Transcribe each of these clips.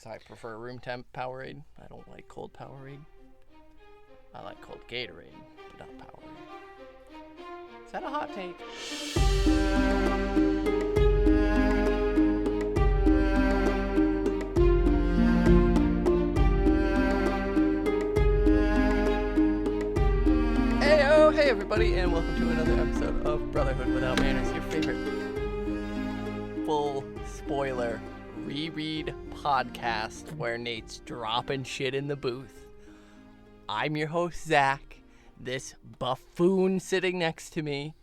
because I prefer room temp Powerade. I don't like cold Powerade. I like cold Gatorade, but not Powerade. Is that a hot take? Hey everybody, and welcome to another episode of Brotherhood Without Manners, your favorite full spoiler reread podcast where Nate's dropping shit in the booth. I'm your host, Zach. This buffoon sitting next to me,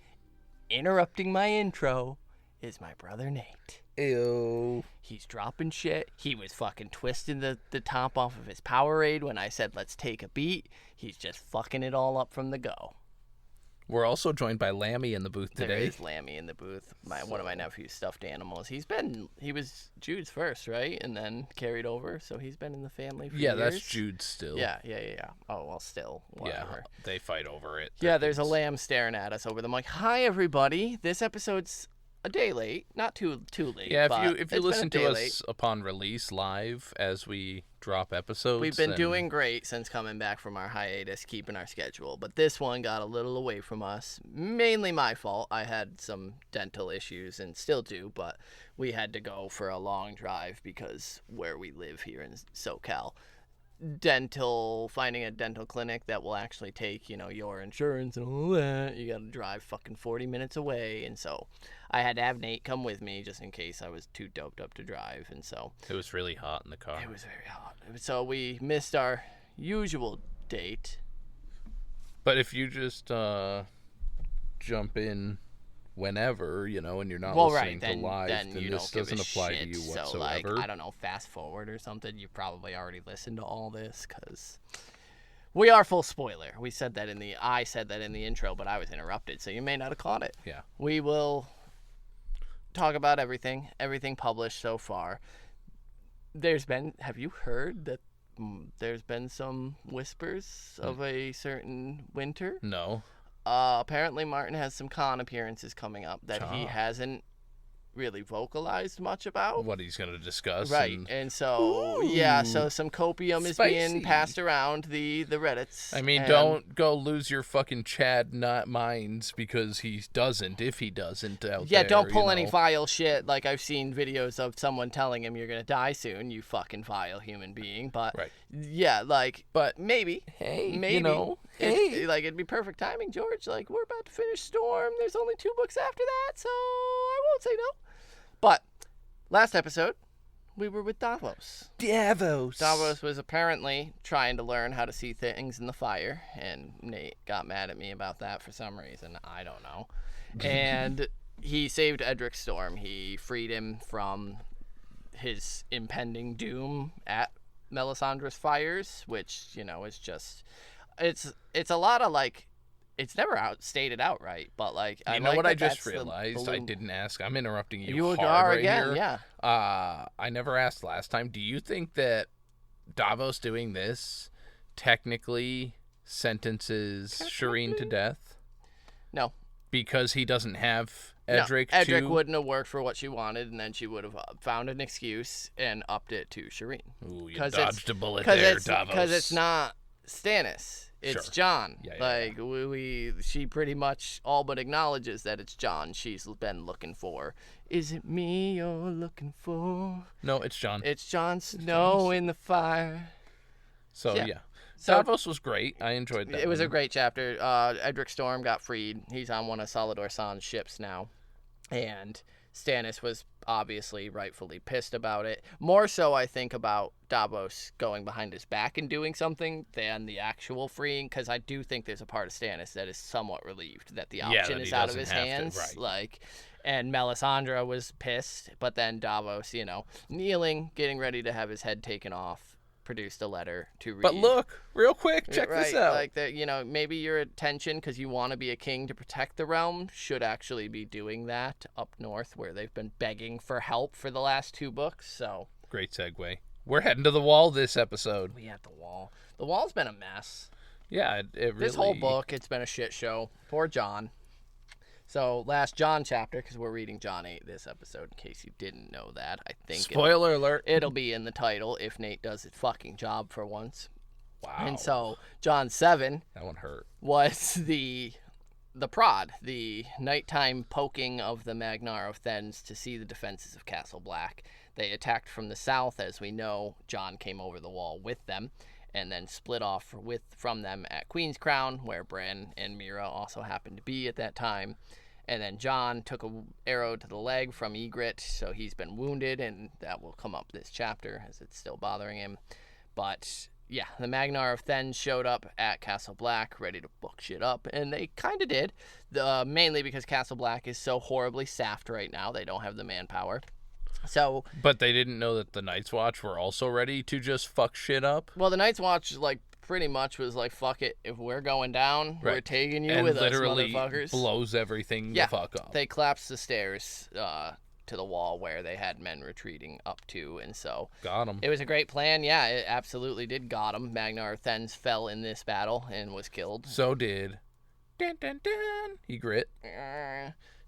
interrupting my intro, is my brother Nate. Ew. He's dropping shit. He was fucking twisting the top off of his Powerade when I said let's take a beat. He's just fucking it all up from the go. We're also joined by Lammy in the booth today. There is Lammy in the booth. One of my nephew's stuffed animals. He was Jude's first, right? And then carried over, so he's been in the family for years. Yeah, that's Jude still. Yeah. Oh, well, still, whatever. Yeah, they fight over it. Yeah, there's a lamb staring at us over the mic. Hi, everybody. This episode's a day late. Not too late. Yeah, if you listen to us upon release live as we drop episodes. We've been doing great since coming back from our hiatus, keeping our schedule. But this one got a little away from us. Mainly my fault. I had some dental issues and still do, but we had to go for a long drive because where we live here in SoCal, finding a dental clinic that will actually take, your insurance and all that, you gotta drive fucking 40 minutes away. And so I had to have Nate come with me just in case I was too doped up to drive. And so it was really hot in the car. It was very hot. So we missed our usual date. But if you just jump in whenever, and you're not listening to live, then this doesn't apply to you whatsoever. So, I don't know, fast forward or something. You probably already listened to all this because we are full spoiler. I said that in the intro, but I was interrupted, so you may not have caught it. Yeah. We will talk about everything published so far. Have you heard that there's been some whispers of a certain winter? No. Apparently Martin has some con appearances coming up that he hasn't really vocalized much about. What he's going to discuss. Right. And so, so some copium is being passed around the Reddits. I mean, don't go lose your fucking Chad minds because he doesn't, if he doesn't out there. Yeah, don't pull any vile shit. Like, I've seen videos of someone telling him you're going to die soon, you fucking vile human being. But, yeah, but maybe. Hey, maybe. It'd be perfect timing, George. Like, we're about to finish Storm. There's only 2 books after that, so I won't say no. But last episode, we were with Davos. Davos was apparently trying to learn how to see things in the fire, and Nate got mad at me about that for some reason. I don't know. And he saved Edric Storm. He freed him from his impending doom at Melisandre's fires, which, is just... It's a lot of, it's never stated outright, but you know what I just realized? I didn't ask. I'm interrupting you hard right again, here. Yeah. I never asked last time. Do you think that Davos doing this technically sentences Shireen to death? No. Because he doesn't have Edric. No, Edric wouldn't have worked for what she wanted, and then she would have found an excuse and upped it to Shireen. Ooh, you dodged a bullet there, Davos. Because it's not Stannis. It's sure. Jon. Yeah. She pretty much all but acknowledges that it's Jon she's been looking for. Is it me you're looking for? No, it's Jon. It's Jon Snow in the fire. So, yeah. Davos was great. I enjoyed that. It was a great chapter. Edric Storm got freed. He's on one of Salladhor Saan's ships now. And Stannis was obviously rightfully pissed about it. More so, I think, about Davos going behind his back and doing something than the actual freeing, because I do think there's a part of Stannis that is somewhat relieved that the option is out of his hands. And Melisandre was pissed, but then Davos, kneeling, getting ready to have his head taken off, produced a letter to read. But look, real quick, check this out. Like that, maybe your attention, because you want to be a king to protect the realm, should actually be doing that up north, where they've been begging for help for the last 2 books. So great segue. We're heading to the wall this episode. We at the wall. The wall's been a mess. Yeah, it really. This whole book, it's been a shit show. Poor Jon. So, last John chapter, because we're reading John 8 this episode, in case you didn't know that. I think Spoiler alert. It'll be in the title if Nate does his fucking job for once. Wow. And so, John 7 that one hurt. was the prod, the nighttime poking of the Magnar of Thens to see the defenses of Castle Black. They attacked from the south, as we know. John came over the wall with them, and then split off from them at Queen's Crown, where Bran and Mira also happened to be at that time. And then John took an arrow to the leg from Ygritte, so he's been wounded, and that will come up this chapter, as it's still bothering him. But yeah, the Magnar of Thens showed up at Castle Black, ready to book shit up, and they kind of did, mainly because Castle Black is so horribly sapped right now. They don't have the manpower. So, but they didn't know that the Night's Watch were also ready to just fuck shit up? Well, the Night's Watch, pretty much was like, fuck it, if we're going down, we're taking you with us, motherfuckers. Blows everything the fuck up. They collapsed the stairs to the wall where they had men retreating up to, and so got him. It was a great plan. Yeah, it absolutely did got him. Magnar Thens fell in this battle and was killed. So did Ygritte.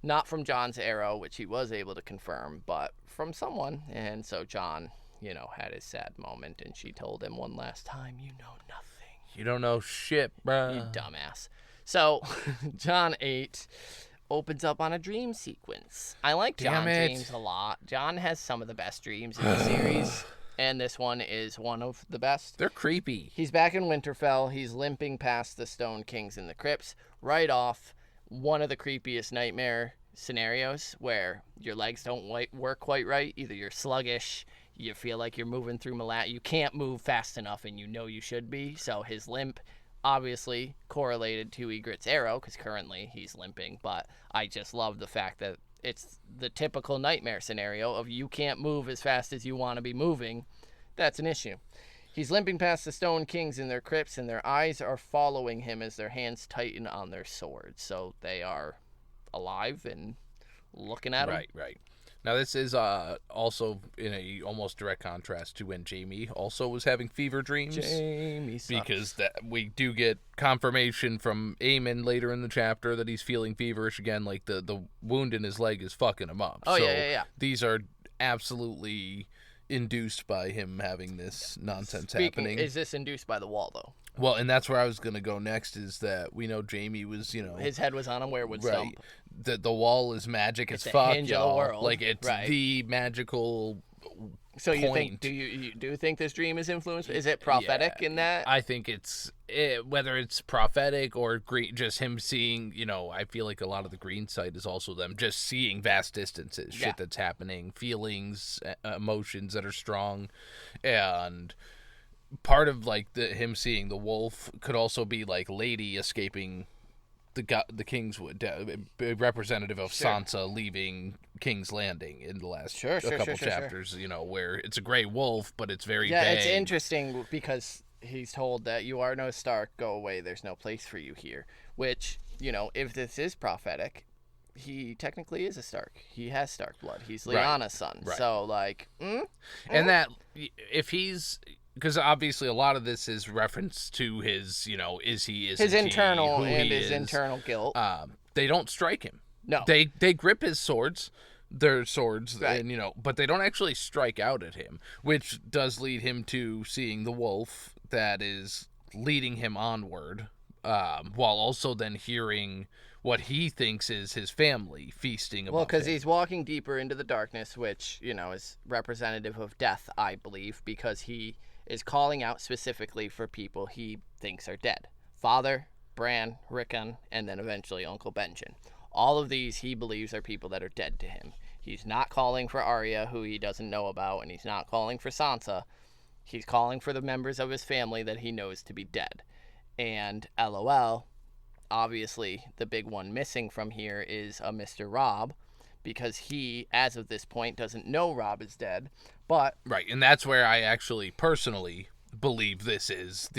Not from John's arrow, which he was able to confirm, but from someone. And so John, had his sad moment, and she told him one last time, "You know nothing. You don't know shit, bruh. You dumbass." So John 8 opens up on a dream sequence. I like John dreams a lot. John has some of the best dreams in the series, and this one is one of the best. They're creepy. He's back in Winterfell. He's limping past the Stone Kings in the crypts, right off one of the creepiest nightmare scenarios where your legs don't work quite right. Either you're sluggish, you feel like you're moving through you can't move fast enough, and you should be. So his limp obviously correlated to Ygritte's arrow, because currently he's limping, but I just love the fact that it's the typical nightmare scenario of you can't move as fast as you want to be moving. That's an issue. He's limping past the Stone Kings in their crypts, and their eyes are following him as their hands tighten on their swords. So they are alive and looking at him. Right. Now, this is also in a almost direct contrast to when Jaime also was having fever dreams. Jaime sucks. Because we do get confirmation from Aemon later in the chapter that he's feeling feverish again, like the wound in his leg is fucking him up. Oh, so yeah. These are absolutely induced by him having this nonsense happening. Is this induced by the wall, though? Well, and that's where I was going to go next, is that we know Jaime was, his head was on a werewood stump. The wall is magic as it's fuck, the hinge of the world. Like, it's the magical So you point. think, do you think this dream is influenced? Is it prophetic in that? I think whether it's prophetic or just him seeing, I feel like a lot of the green sight is also them just seeing vast distances, shit that's happening, feelings, emotions that are strong, and part of him seeing the wolf could also be like Lady escaping the Kingswood, representative of Sansa leaving King's Landing in the last couple chapters. Where it's a gray wolf, but it's very vague. It's interesting because he's told that you are no Stark, go away, there's no place for you here. Which, if this is prophetic, he technically is a Stark. He has Stark blood. He's Lyanna's son. Right. So and that if he's. Because obviously a lot of this is reference to his, is he, isn't his internal he, and his internal guilt. They don't strike him. No. They grip his swords, their swords, right. and but they don't actually strike out at him, which does lead him to seeing the wolf that is leading him onward, while also then hearing what he thinks is his family feasting above him. Well, because he's walking deeper into the darkness, which, is representative of death, I believe, because he is calling out specifically for people he thinks are dead. Father, Bran, Rickon, and then eventually Uncle Benjen. All of these he believes are people that are dead to him. He's not calling for Arya, who he doesn't know about, and he's not calling for Sansa. He's calling for the members of his family that he knows to be dead. And LOL, obviously the big one missing from here is a Mr. Robb, because he, as of this point, doesn't know Robb is dead. But right, and that's where I actually personally believe this is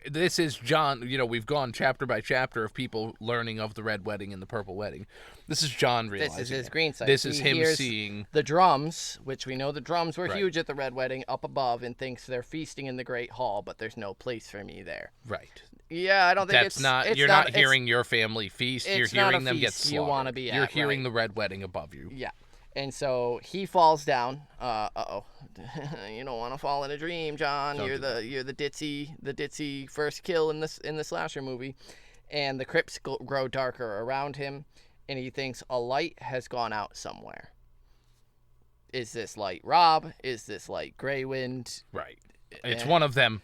this is Jon. We've gone chapter by chapter of people learning of the Red Wedding and the Purple Wedding. This is Jon realizing. This is his green sight. This is He him hears seeing the drums, which we know the drums were Right. huge at the Red Wedding, up above, and thinks they're feasting in the Great Hall, but there's no place for me there. right. Yeah, I don't think That's not. You're not hearing your family feast. You're it's not a hearing them get feast slaughtered. you wanna be You're at, hearing right. the Red Wedding above you. Yeah. And so he falls down. You don't want to fall in a dream, Jon. Don't You're do the ditzy first kill in the slasher movie. And the crypts grow darker around him, and he thinks a light has gone out somewhere. Is this light Robb? Is this light Greywind? Right. It's one of them,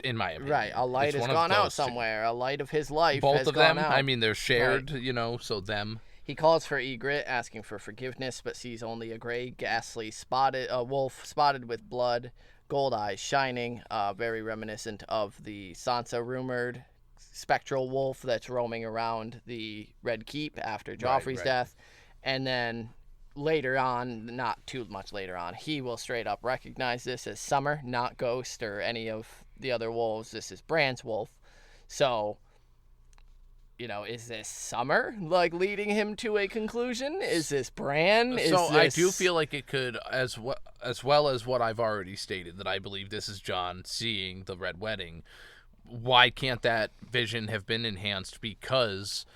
in my opinion. Right, a light It's has one of gone out those two. somewhere. A light of his life Both has of gone them. out. I mean, they're shared. So them. He calls for Ygritte, asking for forgiveness, but sees only a gray, ghastly wolf spotted with blood, gold eyes shining, very reminiscent of the Sansa-rumored spectral wolf that's roaming around the Red Keep after Joffrey's right. death. And then later on, not too much later on, he will straight up recognize this as Summer, not Ghost or any of the other wolves. This is Bran's wolf. So... is this Summer, leading him to a conclusion? Is this Bran? I do feel like it could, as well as what I've already stated, that I believe this is Jon seeing the Red Wedding. Why can't that vision have been enhanced? Because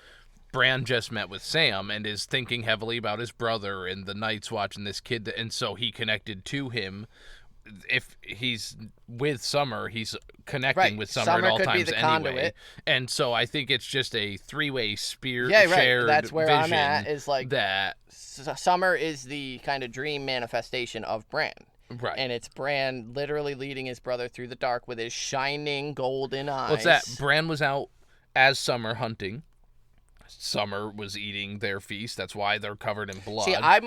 Bran just met with Sam and is thinking heavily about his brother and the Night's Watch and this kid, and so he connected to him. If he's with Summer, he's connecting with Summer at all could be times the anyway. conduit. And so I think it's just a three-way shared That's where vision I'm at, is that Summer is the kind of dream manifestation of Bran. Right. And it's Bran literally leading his brother through the dark with his shining golden eyes. What's that? Bran was out as Summer hunting. Summer was eating their feast. That's why they're covered in blood. See, I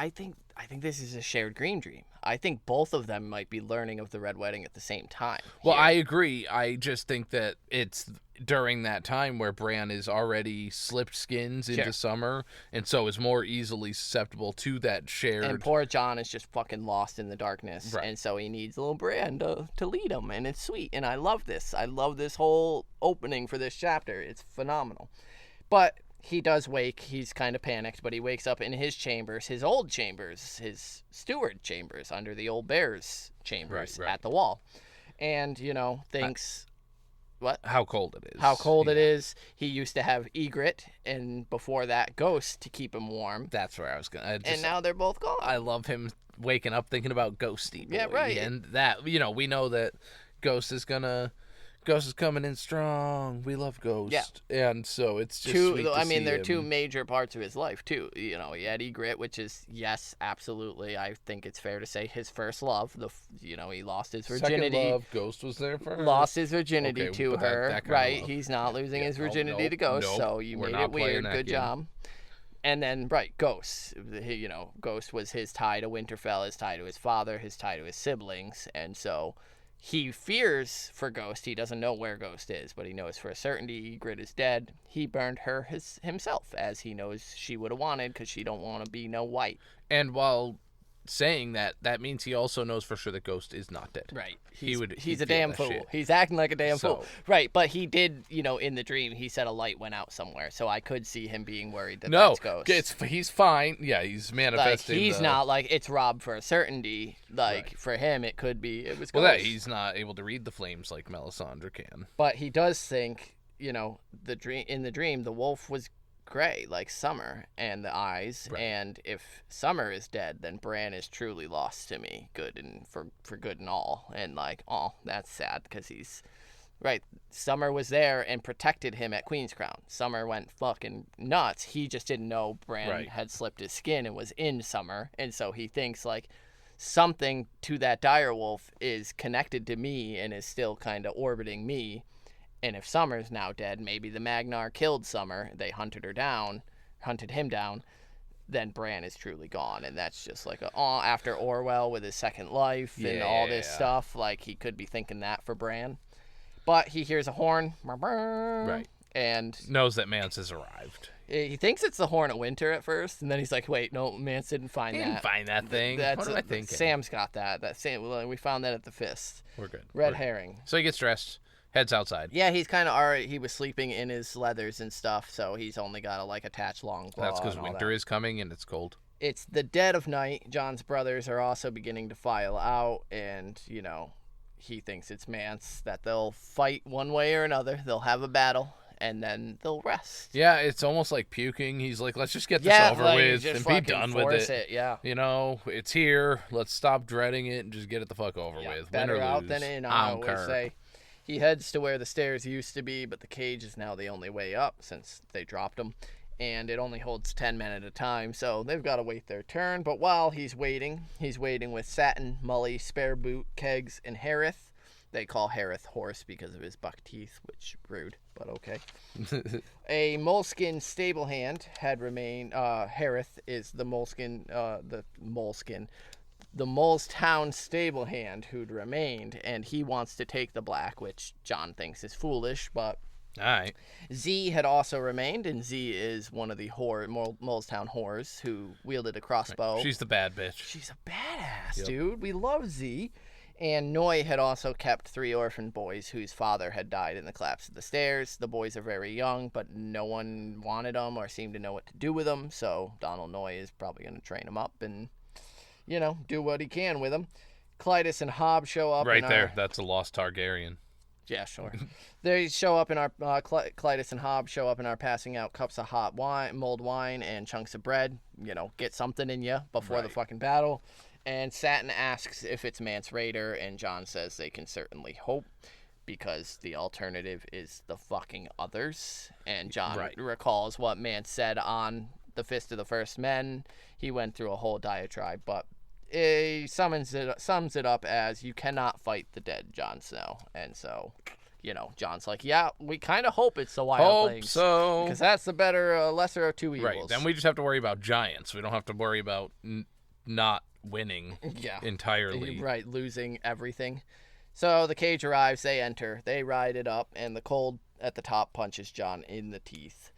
think this is a shared green dream. I think both of them might be learning of the Red Wedding at the same time. Well, here. I agree. I just think that it's during that time where Bran is already slipped skins into Summer, and so is more easily susceptible to that shared... And poor Jon is just fucking lost in the darkness, Right. and so he needs little Bran to lead him, and it's sweet, and I love this. I love this whole opening for this chapter. It's phenomenal. But he does wake. He's kind of panicked, but he wakes up in his chambers, his old chambers, his steward chambers under the old bear's chambers Right. at the wall. And, thinks... What? How cold it is. How cold it is. He used to have Ygritte, and before that, Ghost to keep him warm. That's where I was going to... And now they're both gone. I love him waking up thinking about Ghosty Boy. Yeah, right. And that, we know that Ghost is coming in strong. We love Ghost. Yeah. And so it's just sweet to see they're him. two major parts of his life, too. He had Ygritte, which is, yes, absolutely, I think it's fair to say, his first love. He lost his virginity. Second love, Ghost was there for her. Lost his virginity Okay, to but that her, kind of right? love. He's not losing his virginity nope, to Ghost, nope. so you We're made not it playing weird. that Good game. job. And then, Ghost. Ghost was his tie to Winterfell, his tie to his father, his tie to his siblings, and so he fears for Ghost. He doesn't know where Ghost is, but he knows for a certainty Ygritte is dead. He burned her himself, as he knows she would have wanted, because she don't want to be no white. And while saying that means he also knows for sure that Ghost is not dead. Right. He'd He's a feel damn that fool. shit. He's acting like a damn fool. So- Right, but he did, in the dream, he said a light went out somewhere, so I could see him being worried that No, that's Ghost. he's fine. Yeah, he's Like, manifesting. he's not it's Robb for a certainty. For him, it could be, it was Ghost. Well, he's not able to read the flames like Melisandre can. But he does think, in the dream, the wolf was gray, like Summer, and the eyes. Right. And if Summer is dead, then Bran is truly lost to me, good and for good and all. And that's sad, because he's right. Summer was there and protected him at Queen's Crown. Summer went fucking nuts. He just didn't know Bran had slipped his skin and was in Summer, and so he thinks something to that direwolf is connected to me and is still kind of orbiting me. And if Summer's now dead, maybe the Magnar killed Summer. They hunted him down. Then Bran is truly gone, and that's just after Orwell with his second life and all this stuff. He could be thinking that for Bran, but he hears a horn, Right. and Knows that Mance has arrived. he thinks it's the horn of Winter at first, and then he's like, "Wait, no, Mance didn't find He that. didn't find that thing. That's what am I thinking? Sam's got that. We found that at the Fist. We're good. Red We're good. herring." So he gets dressed. Head's outside. Yeah, he's kind of already. He was sleeping in his leathers and stuff, so he's only got a attached long claw. That's because winter is coming and it's cold. It's the dead of night. John's brothers are also beginning to file out, and he thinks it's Mance that they'll fight one way or another. They'll have a battle, and then they'll rest. Yeah, it's almost like puking. He's like, let's just get this over with and be done with it. Yeah. It's here. Let's stop dreading it and just get it the fuck over with. Better Win or out lose. than in, I always say. He heads to where the stairs used to be, but the cage is now the only way up since they dropped him. And it only holds 10 men at a time, so they've got to wait their turn. But while he's waiting with Satin, Mully, Spareboot, Kegs, and Harith. They call Harith horse because of his buck teeth, which rude, but okay. A moleskin stable hand had remained. Harith is the moleskin, the Molestown stable hand who'd remained, and he wants to take the black, which John thinks is foolish, but... All right. Z had also remained, and Z is one of the Molestown whores who wielded a crossbow. She's the bad bitch. She's a badass, dude. We love Z. And Noye had also kept 3 orphan boys whose father had died in the collapse of the stairs. The boys are very young, but no one wanted them or seemed to know what to do with them, so Donal Noye is probably going to train them up and, do what he can with them. Clytus and Hobb show up. Right there. That's a lost Targaryen. Yeah, sure. They show up in our Clytus and Hobb show up in our passing out cups of hot wine, mulled wine, and chunks of bread. Get something in you before the fucking battle. And Satin asks if it's Mance Rayder, and John says they can certainly hope because the alternative is the fucking others. And John recalls what Mance said on the Fist of the First Men. He went through a whole diatribe, but he sums it up as you cannot fight the dead, Jon Snow. And so, John's like, yeah, we kind of hope it's the wildlings. Hope so. Because that's the better, lesser of two evils. Right. Then we just have to worry about giants. We don't have to worry about not winning entirely. Right, losing everything. So the cage arrives, they enter, they ride it up, and the cold at the top punches John in the teeth.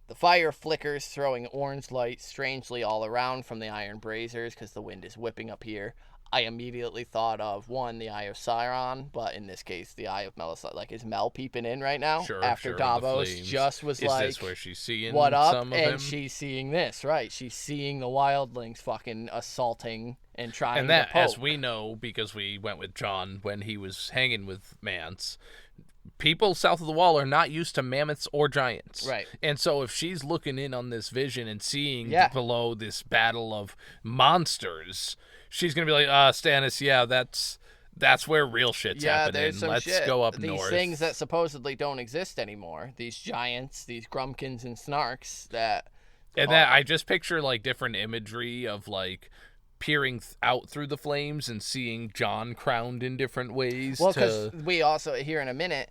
The fire flickers, throwing orange light strangely all around from the iron braziers because the wind is whipping up here. I immediately thought of, one, the Eye of Sauron, but in this case, the Eye of Melisande. Like, is Mel peeping in right now? After Davos just was like, is this where she's seeing what up? Some of and him? She's seeing this, right? She's seeing the wildlings fucking assaulting and trying and that, to poke. As we know, because we went with John when he was hanging with Mance, people south of the wall are not used to mammoths or giants. Right. And so if she's looking in on this vision and seeing below this battle of monsters, she's going to be like, Stannis, yeah, that's where real shit's happening. Let's go up north. These things that supposedly don't exist anymore. These giants, these grumpkins and snarks that... And that I just picture, different imagery of, peering out through the flames and seeing John crowned in different ways. Well, because we also, here in a minute,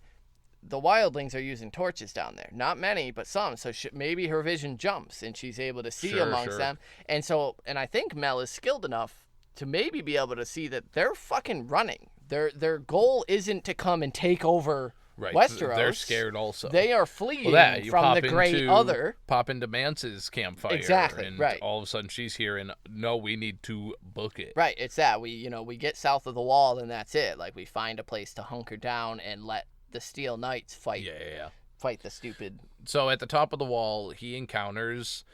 the wildlings are using torches down there. Not many, but some. So maybe her vision jumps and she's able to see amongst them. And I think Mel is skilled enough to maybe be able to see that they're fucking running. Their goal isn't to come and take over Westeros. They're scared also. They are fleeing from the Great Other. Pop into Mance's campfire. Exactly, and right. all of a sudden she's here and, no, we need to book it. Right, it's that. We get south of the wall and that's it. We find a place to hunker down and let the Steel Knights fight. Yeah. Fight the stupid... So at the top of the wall, he encounters...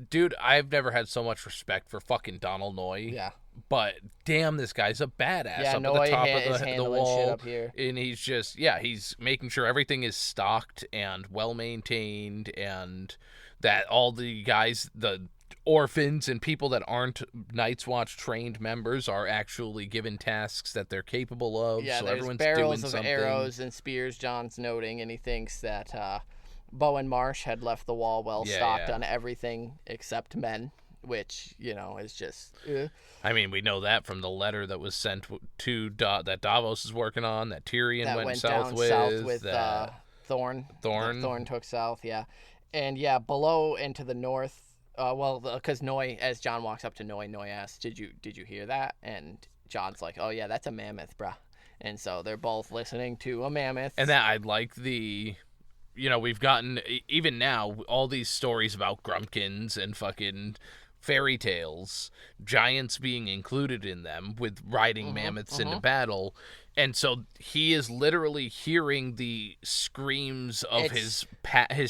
Dude, I've never had so much respect for fucking Donal Noye. Yeah. But damn, this guy's a badass up Noye at the top of the wall. Shit up here. And he's just, he's making sure everything is stocked and well-maintained and that all the guys, the orphans and people that aren't Night's Watch trained members are actually given tasks that they're capable of. Yeah, so there's everyone's barrels doing of something. arrows and spears, John's noting, and he thinks that Bowen Marsh had left the wall well-stocked on everything except men, which, is just... I mean, we know that from the letter that was sent to that Davos is working on, that Tyrion went south with Thorne. Thorne took south, yeah. And, below and to the north, because Noye, as John walks up to Noye asks, did you hear that? And John's like, oh, yeah, that's a mammoth, bruh. And so they're both listening to a mammoth. And that, I'd like the... we've gotten, even now, all these stories about grumpkins and fucking fairy tales, giants being included in them, with riding mammoths into battle. And so he is literally hearing the screams of his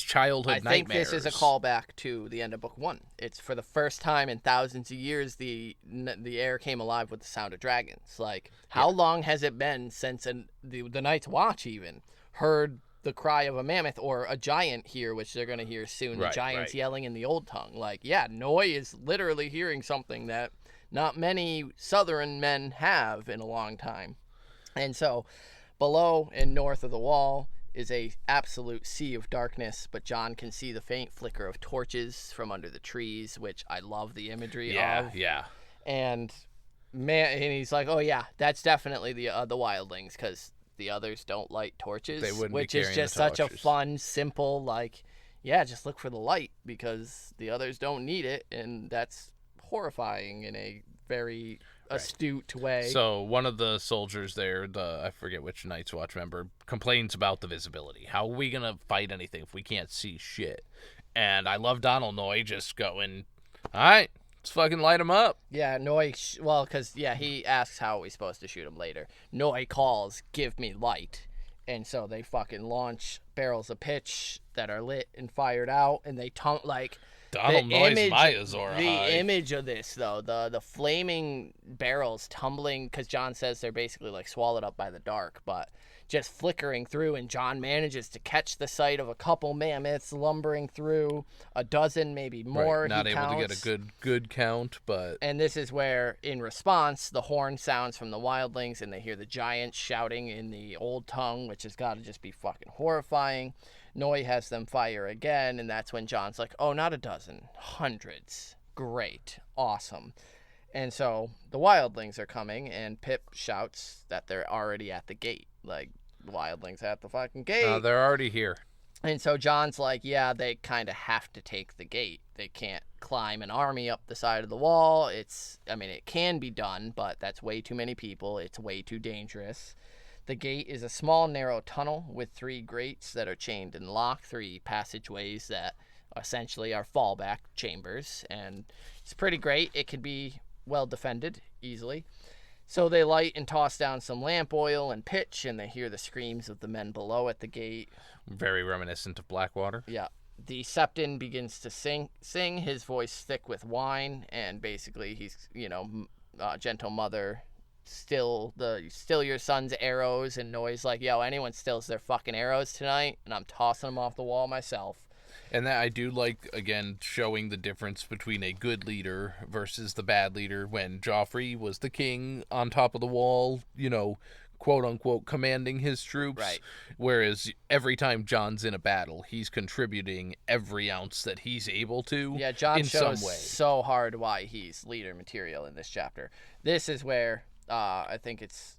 childhood nightmares. I think this is a callback to the end of book 1. It's for the first time in thousands of years the air came alive with the sound of dragons. Like, how long has it been since the Night's Watch even heard the cry of a mammoth or a giant here, which they're going to hear soon, the giants yelling in the Old Tongue? Like, yeah, Noye is literally hearing something that not many southern men have in a long time. And so below and north of the wall is a absolute sea of darkness, but Jon can see the faint flicker of torches from under the trees, which I love the imagery of. Yeah. And he's like, oh yeah, that's definitely the wildlings, because the others don't light torches, which is just such a fun, simple, like, yeah, just look for the light because the others don't need it, and that's horrifying in a very astute way. So one of the soldiers there, I forget which Night's Watch member, complains about the visibility. How are we gonna fight anything if we can't see shit? And I love Donal Noye just going, all right, let's fucking light him up. Yeah, Noye, because he asks how are we supposed to shoot him later. Noye calls, give me light. And so they fucking launch barrels of pitch that are lit and fired out, and they like... Donal Noye's Maya-Zora. The image of this, though, the flaming barrels tumbling, because Jon says they're basically like swallowed up by the dark, but just flickering through, and Jon manages to catch the sight of a couple mammoths lumbering through, a dozen, maybe more. Not able to get a good count, but... And this is where, in response, the horn sounds from the wildlings, and they hear the giants shouting in the Old Tongue, which has got to just be fucking horrifying. Noye has them fire again, and that's when Jon's like, oh, not a dozen, hundreds. Great. Awesome. And so the wildlings are coming, and Pip shouts that they're already at the gate. Like, wildlings at the fucking gate. They're already here. And so Jon's like, yeah, they kind of have to take the gate. They can't climb an army up the side of the wall. It can be done, but that's way too many people. It's way too dangerous. The gate is a small, narrow tunnel with 3 grates that are chained and locked, 3 passageways that essentially are fallback chambers, and it's pretty great. It can be well defended easily. So they light and toss down some lamp oil and pitch, and they hear the screams of the men below at the gate. Very reminiscent of Blackwater. Yeah. The Septon begins to sing, his voice thick with wine, and basically he's, gentle mother... Still your son's arrows, and Noye's like, yo, anyone steals their fucking arrows tonight, and I'm tossing them off the wall myself. And that I do like, again, showing the difference between a good leader versus the bad leader. When Joffrey was the king on top of the wall, quote unquote, commanding his troops. Right. Whereas every time Jon's in a battle, he's contributing every ounce that he's able to. Yeah, Jon in shows some way. So hard why he's leader material in this chapter. This is where I think it's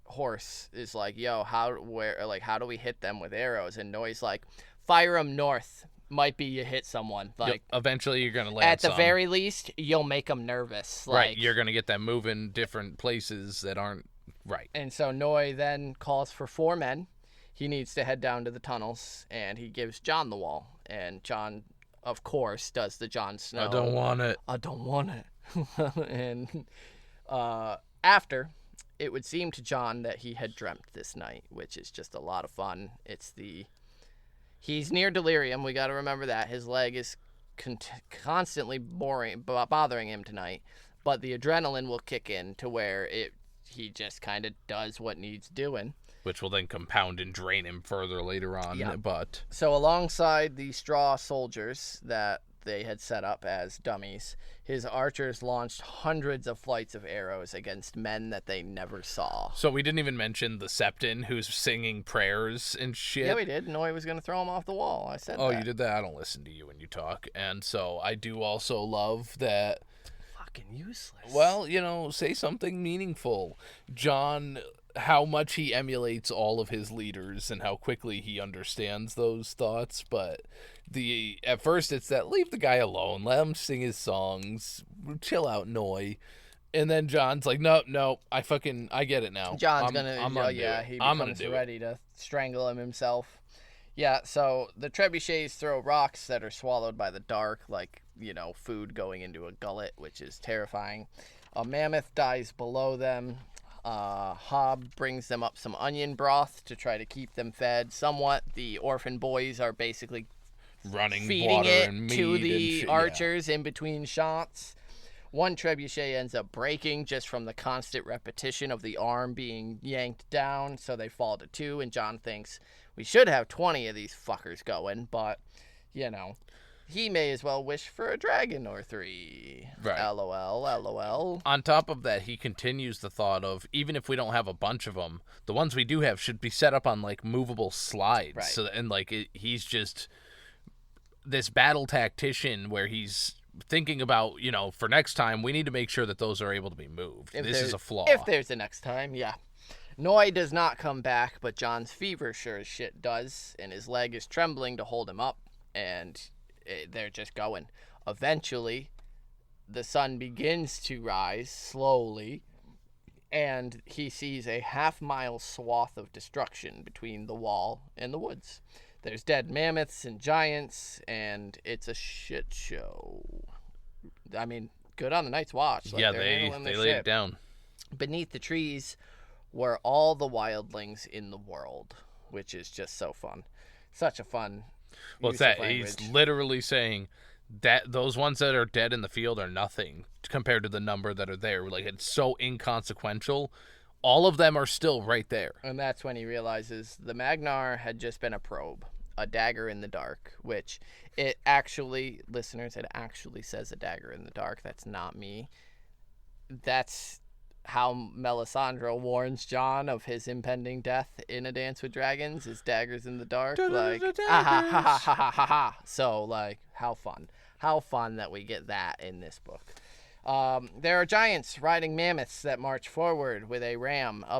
Horse is like, yo, how do we hit them with arrows? And Noye's like, fire them north. Might be you hit someone. Like, eventually you're gonna land at the very least, you'll make them nervous. Right, you're gonna get them moving different places that aren't right. And so Noye then calls for 4 men. He needs to head down to the tunnels, and he gives Jon the wall. And Jon, of course, does the Jon Snow. I don't want it. And after, it would seem to Jon that he had dreamt this night, which is just a lot of fun. He's near delirium. We got to remember that. His leg is constantly bothering him tonight, but the adrenaline will kick in to where he just kind of does what needs doing. Which will then compound and drain him further later on. Yeah. But so alongside the straw soldiers that they had set up as dummies, his archers launched hundreds of flights of arrows against men that they never saw. So we didn't even mention the Septon who's singing prayers and shit. Yeah, we did. Noye was going to throw him off the wall. I said that. Oh, you did that? I don't listen to you when you talk. And so I do also love that... Fucking useless. Well, say something meaningful. Jon... how much he emulates all of his leaders and how quickly he understands those thoughts, but at first it's that leave the guy alone, let him sing his songs, chill out, Noye. And then Jon's like, no, I get it now. He becomes ready to strangle him himself. Yeah, so the trebuchets throw rocks that are swallowed by the dark, like, food going into a gullet, which is terrifying. A mammoth dies below them. Hob brings them up some onion broth to try to keep them fed somewhat. The orphan boys are basically Running feeding water it and meat to the and archers in between shots. One trebuchet ends up breaking just from the constant repetition of the arm being yanked down, so they fall to 2, and Jon thinks we should have 20 of these fuckers going, but, he may as well wish for a dragon or 3. Right. LOL. On top of that, he continues the thought of, even if we don't have a bunch of them, the ones we do have should be set up on, like, movable slides. Right. So, and, like, he's just this battle tactician where he's thinking about, for next time, we need to make sure that those are able to be moved. This is a flaw. If there's a next time, yeah. Noye does not come back, but Jon's fever sure as shit does, and his leg is trembling to hold him up, and they're just going. Eventually, the sun begins to rise slowly, and he sees a half-mile swath of destruction between the wall and the woods. There's dead mammoths and giants, and it's a shit show. I mean, good on the Night's Watch. Like, they laid it down. Beneath the trees were all the wildlings in the world, which is just so fun. Such a fun Well, it's that he's literally saying that those ones that are dead in the field are nothing compared to the number that are there. Like, it's so inconsequential. All of them are still right there. And that's when he realizes the Magnar had just been a probe, a dagger in the dark, which it actually says a dagger in the dark. That's not me. That's how Melisandre warns Jon of his impending death in A Dance with Dragons, is daggers in the dark. Like, ha. So, like, how fun that we get that in this book. There are giants riding mammoths that march forward with a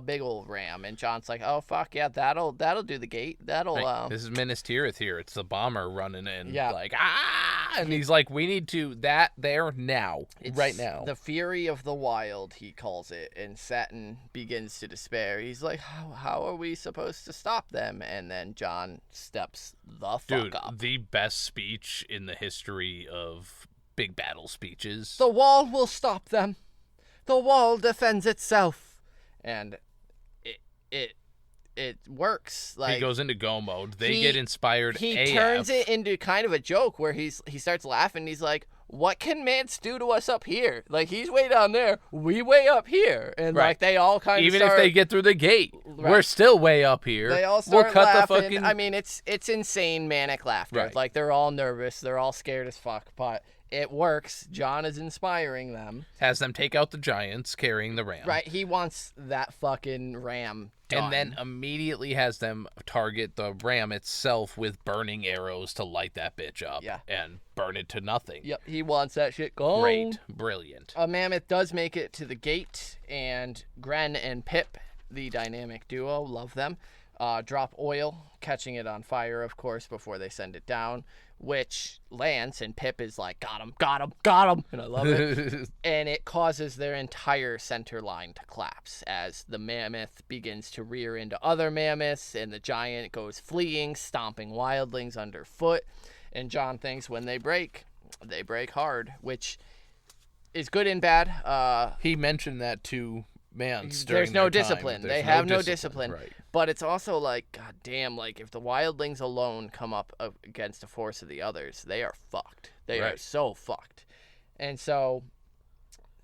big old ram, and Jon's like, "Oh fuck yeah, that'll do the gate. That'll." Right. This is Minas Tirith here. It's the bomber running in, yeah. Like and he's like, "We need to there now, right now." The fury of the wild, he calls it, and Satin begins to despair. He's like, "How are we supposed to stop them?" And then Jon steps the fuck up. The best speech in the history of big battle speeches. The wall will stop them. The wall defends itself. And it works. Like, he goes into go mode. They get inspired. He turns it into kind of a joke where he starts laughing. He's like, what can Mance do to us up here? Like, he's way down there. We way up here. And like, they all kind of even if they get through the gate, we're still way up here. They all start laughing. I mean, it's insane manic laughter. Right. Like, they're all nervous. They're all scared as fuck. But it works. Jon is inspiring them. Has them take out the giants carrying the ram. Right. He wants that fucking ram done. And then immediately has them target the ram itself with burning arrows to light that bitch up. Yeah. And burn it to nothing. Yep. He wants that shit gone. Great. Brilliant. A mammoth does make it to the gate, and Gren and Pip, the dynamic duo, love them, drop oil, catching it on fire, of course, before they send it down, which Lance and Pip is like, got him, and I love it. And it causes their entire center line to collapse as the mammoth begins to rear into other mammoths, and the giant goes fleeing, stomping wildlings underfoot. And Jon thinks when they break hard, which is good and bad. He mentioned that to Mance. There's no discipline. They have no discipline. Right. But it's also like, god damn, like, if the wildlings alone come up against a force of the others, they are fucked. They are so fucked. And so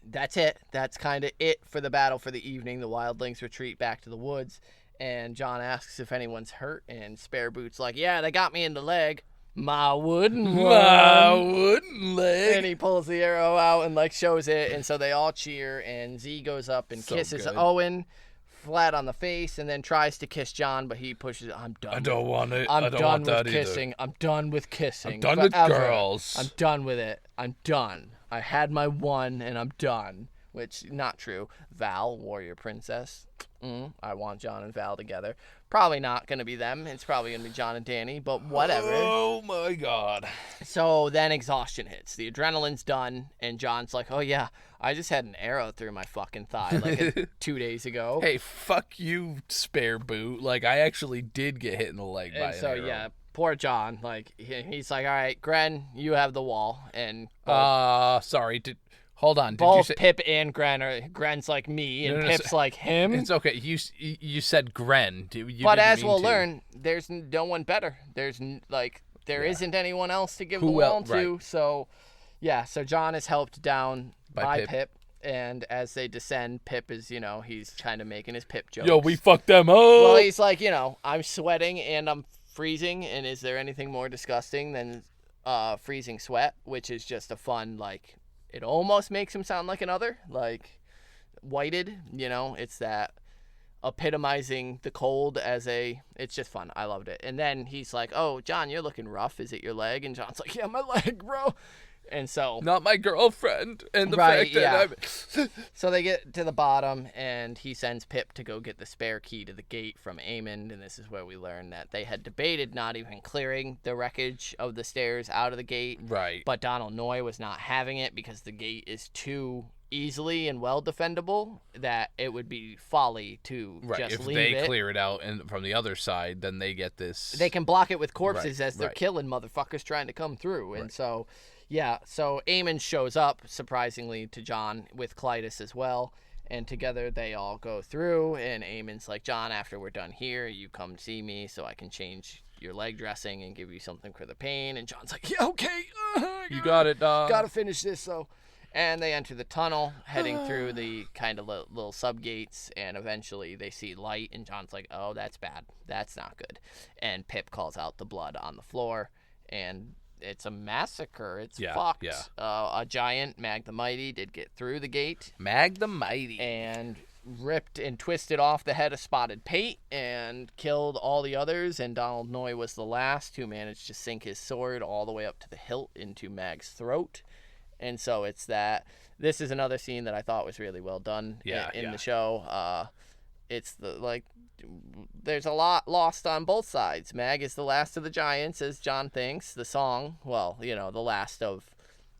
that's it. That's kind of it for the battle for the evening. The wildlings retreat back to the woods, and Jon asks if anyone's hurt, and Spare Boot's like, yeah, they got me in the leg. My wooden leg. And he pulls the arrow out and, like, shows it, and so they all cheer, and Z goes up and kisses Owen flat on the face, and then tries to kiss Jon, but he pushes it. I'm done. I don't want it. I'm done with kissing. Either. I'm done with kissing. I'm done forever. with girls. I'm done with it. I'm done. I had my one, and I'm done. Which, not true. Val, warrior princess. I want Jon and Val together. Probably not going to be them. It's probably going to be Jon and Dany, but whatever. Oh, my God. So then exhaustion hits. The adrenaline's done, and Jon's like, oh, yeah, I just had an arrow through my fucking thigh like 2 days ago. Hey, fuck you, Spare Boot. Like, I actually did get hit in the leg by an arrow. Yeah, poor John. Like he's like, all right, Gren, you have the wall, and sorry. Hold on. Did both you say Pip and Gren are Gren's like me, and Pip's like him. It's okay. You said Gren. But as we'll learn, there's no one better. There isn't anyone else to give the wall to. Right. So, yeah. So John is helped down by Pip. And as they descend, Pip is, he's kind of making his Pip jokes. Yo, we fucked them up. Well, he's like, I'm sweating and I'm freezing, and is there anything more disgusting than freezing sweat? Which is just a fun, like, it almost makes him sound like another, like, whited, it's that epitomizing the cold it's just fun. I loved it. And then he's like, oh, John, you're looking rough. Is it your leg? And John's like, yeah, my leg, bro. And so not my girlfriend, and the fact that So they get to the bottom, and he sends Pip to go get the spare key to the gate from Aemon, and this is where we learn that they had debated not even clearing the wreckage of the stairs out of the gate. Right. But Donal Noye was not having it because the gate is too easily and well defendable that it would be folly to just leave it. If they clear it out and from the other side, then they get this. They can block it with corpses as they're killing motherfuckers trying to come through, and so. Yeah, so Aemon shows up, surprisingly, to John with Clytus as well, and together they all go through, and Aemon's like, John, after we're done here, you come see me so I can change your leg dressing and give you something for the pain, and John's like, yeah, okay. You got it, dog. Gotta finish this, so. And they enter the tunnel, heading through the kind of little sub-gates, and eventually they see light, and John's like, oh, that's bad. That's not good. And Pip calls out the blood on the floor, and it's a massacre. It's fucked. Yeah. A giant, Mag the Mighty, did get through the gate. Mag the Mighty. And ripped and twisted off the head of Spotted Pate and killed all the others. And Donal Noye was the last who managed to sink his sword all the way up to the hilt into Mag's throat. And so it's that. This is another scene that I thought was really well done in the show. It's there's a lot lost on both sides. Mag is the last of the giants, as John thinks. The song, the last of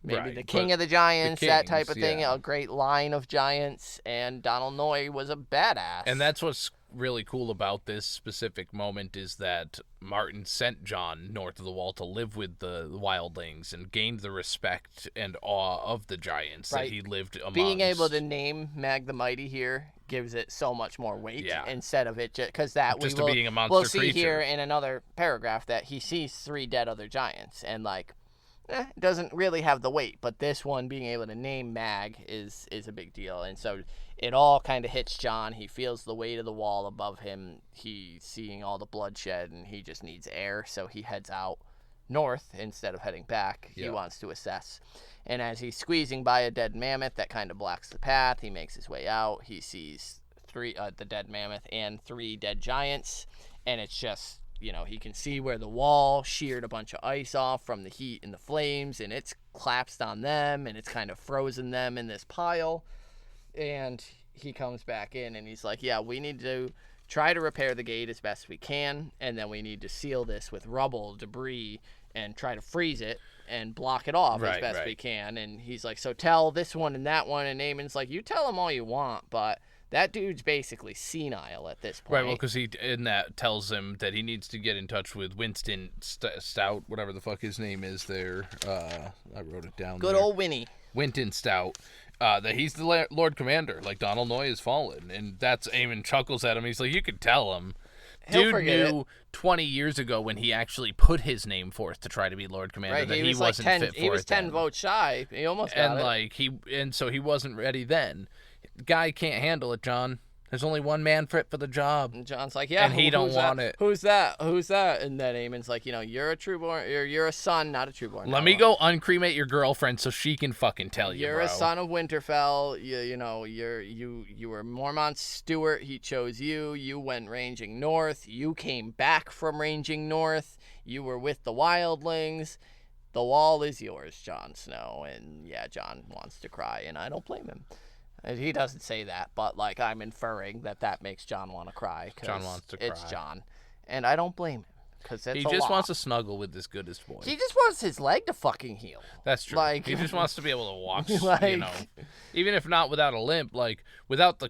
maybe the king of the giants, that type of thing. A great line of giants, and Donal Noye was a badass. And that's what's really cool about this specific moment is that Martin sent John north of the wall to live with the wildlings and gained the respect and awe of the giants that he lived amongst. Being able to name Mag the Mighty here gives it so much more weight instead of it because that being a monster we'll see creature. Here in another paragraph that he sees 3 dead other giants and doesn't really have the weight, but this one being able to name Mag is a big deal. And so it all kind of hits John. He feels the weight of the wall above him. He's seeing all the bloodshed and he just needs air, so he heads out north instead of heading back. He wants to assess. And as he's squeezing by a dead mammoth that kind of blocks the path, he makes his way out. He sees the dead mammoth and 3 dead giants, and it's just, he can see where the wall sheared a bunch of ice off from the heat and the flames, and it's collapsed on them, and it's kind of frozen them in this pile. And he comes back in, and he's like, yeah, we need to try to repair the gate as best we can, and then we need to seal this with rubble, debris, and try to freeze it and block it off as best we can. And he's like, so tell this one and that one. And Aemon's like, you tell him all you want, but that dude's basically senile at this point. Right, well, because he in that tells him that he needs to get in touch with Winston Stout, whatever the fuck his name is there. I wrote it down. Good old Winnie. Winton Stout. That he's the Lord Commander, like Donal Noye has fallen. And that's Aemon chuckles at him. He's like, you could tell him. Dude knew 20 years ago when he actually put his name forth to try to be Lord Commander that he wasn't fit for it. He was 10 votes shy. He almost got it. And so he wasn't ready then. The guy can't handle it, John. There's only one man fit for the job. And John's like, yeah, and he don't want it. Who's that? Who's that? And then Aemon's like, you're a trueborn. You're a son, not a trueborn. Let me go uncremate your girlfriend so she can fucking tell you. You're bro. A son of Winterfell. You were Mormont's steward. He chose you. You went ranging north. You came back from ranging north. You were with the wildlings. The wall is yours, Jon Snow. And yeah, John wants to cry, and I don't blame him. He doesn't say that, but I'm inferring that makes John want to cry. John wants to cry. It's John, and I don't blame him because he just wants to snuggle with this goodest boy. He just wants his leg to fucking heal. That's true. He just wants to be able to walk. Even if not without a limp, without the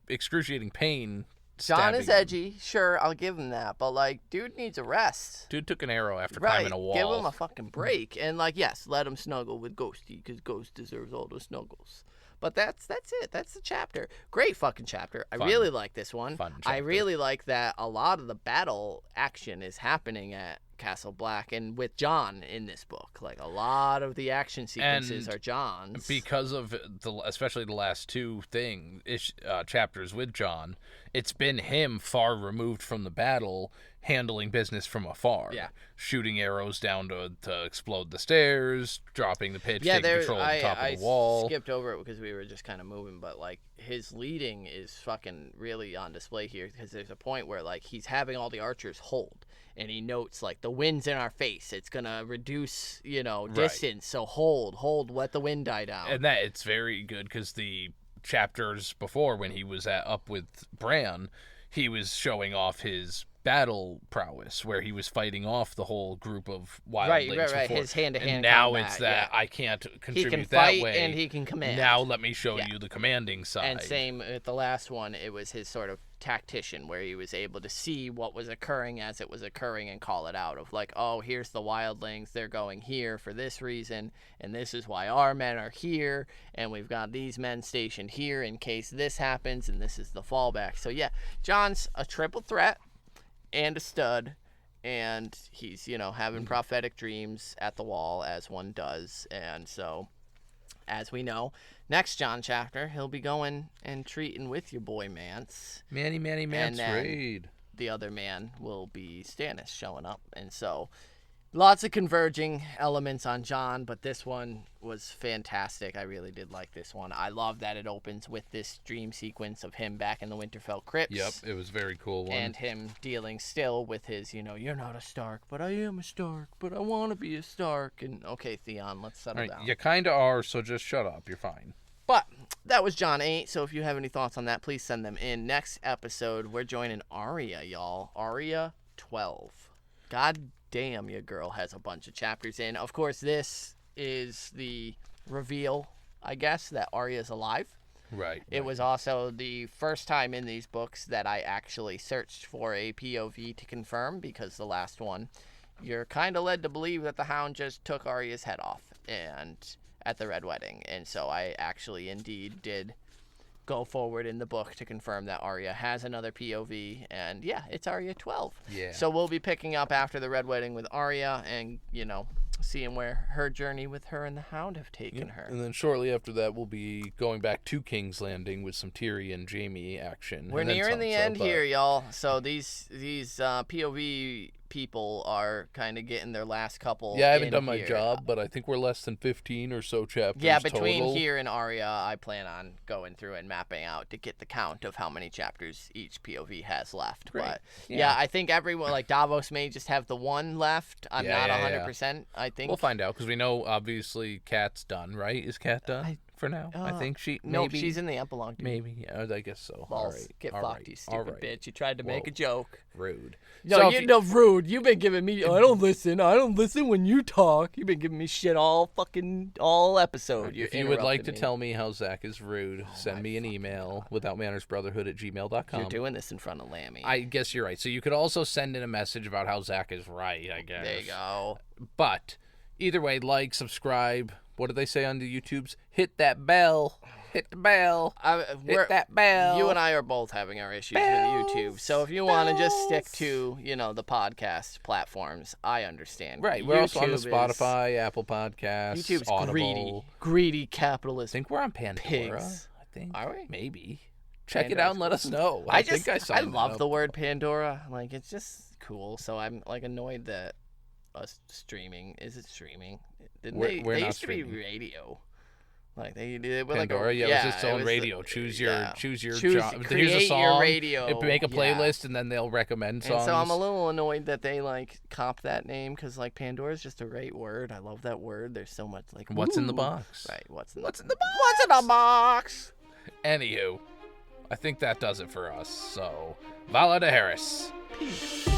excruciating pain. John is stabbing him. edgy, sure, I'll give him that, but like, dude needs a rest. Dude took an arrow after Right, climbing a wall. give him a fucking break, and like, yes, let him snuggle with Ghosty, because Ghost deserves all the snuggles. But that's it. That's the chapter. Great fucking chapter. I really like this one. Fun I chapter. really like that a lot of the battle action is happening at Castle Black and with Jon in this book. Like, a lot of the action sequences are Jon's. Because of especially the last two chapters with Jon, it's been him far removed from the battle, handling business from afar. Yeah. Shooting arrows down to explode the stairs, dropping the pitch, taking control of the top of the wall. I skipped over it because we were just kind of moving, but like, his leading is fucking really on display here, because there's a point where like he's having all the archers hold, and he notes like, the wind's in our face, it's gonna reduce distance, so hold, let the wind die down. And that it's very good, because the chapters before, when he was up with Bran, he was showing off his battle prowess, where he was fighting off the whole group of wildlings. Right. His hand-to-hand And now combat, it's that I can't contribute he can that fight way. and he can command. Now let me show you the commanding side. And same with the last one, it was his sort of tactician, where he was able to see what was occurring as it was occurring and call it out of like, oh, here's the wildlings, they're going here for this reason, and this is why our men are here, and we've got these men stationed here in case this happens, and this is the fallback. So yeah, Jon's a triple threat and a stud, and he's having prophetic dreams at the wall, as one does. And so, as we know, next Jon chapter, he'll be going and treating with your boy Mance. Mance raid. The other man will be Stannis showing up. And so, lots of converging elements on Jon, but this one was fantastic. I really did like this one. I love that it opens with this dream sequence of him back in the Winterfell crypts. Yep, it was a very cool one. And him dealing still with his, you're not a Stark, but I am a Stark, but I want to be a Stark. And okay, Theon, let's settle down. You kind of are, so just shut up. You're fine. But that was Jon 8, so if you have any thoughts on that, please send them in. Next episode, we're joining Arya, y'all. Arya 12. God damn, your girl has a bunch of chapters in. Of course, this is the reveal, I guess, that Arya's alive. Right. It was also the first time in these books that I actually searched for a POV to confirm, because the last one, you're kind of led to believe that the Hound just took Arya's head off and at the Red Wedding. And so I actually indeed did go forward in the book to confirm that Arya has another POV, and yeah, it's Arya 12. Yeah. So we'll be picking up after the Red Wedding with Arya, and seeing where her journey with her and the Hound have taken her. And then shortly after that, we'll be going back to King's Landing with some Tyrion Jaime action. We're nearing the end here, y'all. So these POV people are kind of getting their last couple. Yeah, I haven't done my here. job, but I think we're less than 15 or so chapters. Yeah, between total. here and Arya, I plan on going through and mapping out to get the count of how many chapters each POV has left. Great. But yeah, I think everyone, like Davos may just have the one left. I'm not 100%. I think we'll find out, because we know obviously Kat's done, right? Is Kat done for now? I think she. Nope, she's in the epilogue. Dude. Maybe. Yeah, I guess so. Balls. All right. Get all fucked, right. you stupid bitch. You tried to make a joke. Rude. No, rude. You've been giving me. I don't listen. I don't listen when you talk. You've been giving me shit all episode. If you would like to tell me how Zach is rude, send me an email, withoutmannersbrotherhood@gmail.com. You're doing this in front of Lammy. I guess you're right. So you could also send in a message about how Zach is right, I guess. There you go. But either way, like, subscribe. What do they say on the YouTubes? Hit that bell. Hit the bell. Hit that bell. You and I are both having our issues with YouTube. So if you want to just stick to, the podcast platforms, I understand. Right. We're also on the Spotify, Apple Podcasts, YouTube's Audible. greedy capitalist. I think we're on Pandora. Pigs. I think. Are we? Maybe. Check it out and let us know. I love the word Pandora. Like, it's just cool. So I'm like annoyed that us streaming. Is it streaming? They used to be radio. Like they did with Pandora, like it was its own radio. Choose your job. Create Here's a song. your radio. Make a playlist, and then they'll recommend songs. And so I'm a little annoyed that they copped that name, because Pandora is just a great word. I love that word. There's so much what's in the box? Right. What's in the box? Anywho, I think that does it for us. So, Vala de Harris. Peace.